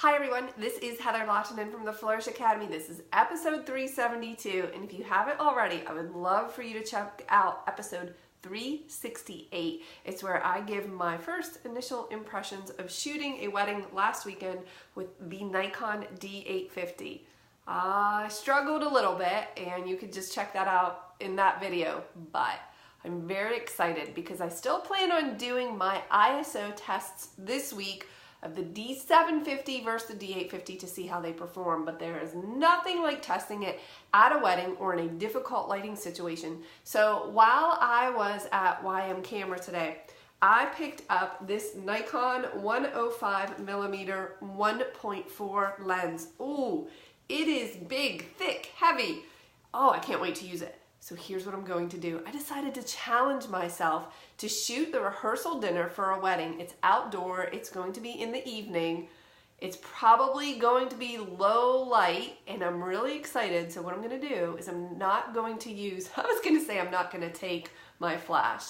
Hi everyone, this is Heather Lottinen from the Flourish.Academy. This is episode 372, and if you haven't already, I would love for you to check out episode 368. It's where I give my first initial impressions of shooting a wedding last weekend with the Nikon D850. I struggled a little bit, and you could just check that out in that video, but I'm very excited because I still plan on doing my ISO tests this week of the D750 versus the D850 to see how they perform, but there is nothing like testing it at a wedding or in a difficult lighting situation. So while I was at YM Camera today, I picked up this Nikon 105mm 1.4 lens. Ooh, it is big, thick, heavy. Oh, I can't wait to use it. So here's what I'm going to do. I decided to challenge myself to shoot the rehearsal dinner for a wedding. It's outdoor, it's going to be in the evening. It's probably going to be low light, and I'm really excited. So what I'm gonna do is I'm not going to use, I was gonna say I'm not gonna take my flash.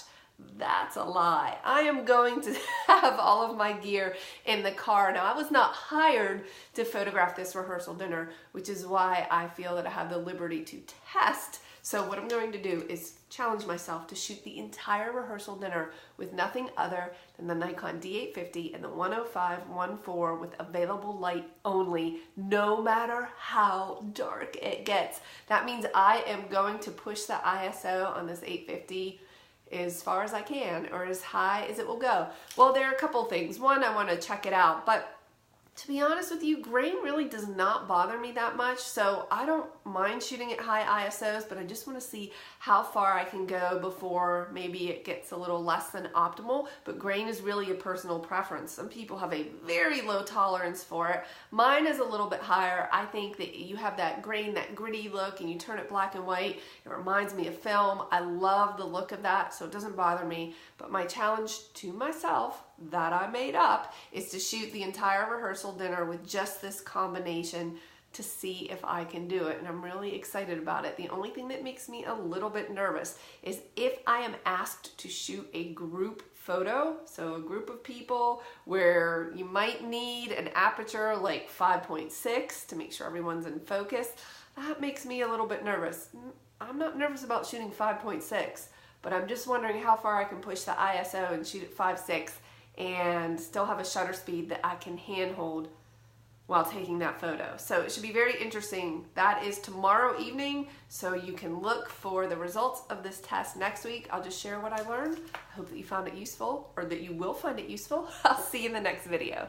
That's a lie. I am going to have all of my gear in the car. Now, I was not hired to photograph this rehearsal dinner, which is why I feel that I have the liberty to test. So what I'm going to do is challenge myself to shoot the entire rehearsal dinner with nothing other than the Nikon D850 and the 105-1.4 with available light only, no matter how dark it gets. That means I am going to push the ISO on this 850 as far as I can, or as high as it will go. Well, there are a couple things. One, I want to check it out, but to be honest with you, grain really does not bother me that much, so I don't mind shooting at high ISOs, but I just want to see how far I can go before maybe it gets a little less than optimal. But grain is really a personal preference. Some people have a very low tolerance for it. Mine is a little bit higher. I think that you have that grain, that gritty look, and you turn it black and white. It reminds me of film. I love the look of that, so it doesn't bother me. But my challenge to myself that I made up is to shoot the entire rehearsal dinner with just this combination to see if I can do it, and I'm really excited about it. The only thing that makes me a little bit nervous is if I am asked to shoot a group photo, so a group of people where you might need an aperture like 5.6 to make sure everyone's in focus. That makes me a little bit nervous. I'm not nervous about shooting 5.6, but I'm just wondering how far I can push the ISO and shoot at 5.6 and still have a shutter speed that I can handhold while taking that photo. So it should be very interesting. That is tomorrow evening, so you can look for the results of this test next week. I'll just share what I learned. I hope that you found it useful, or that you will find it useful. I'll see you in the next video.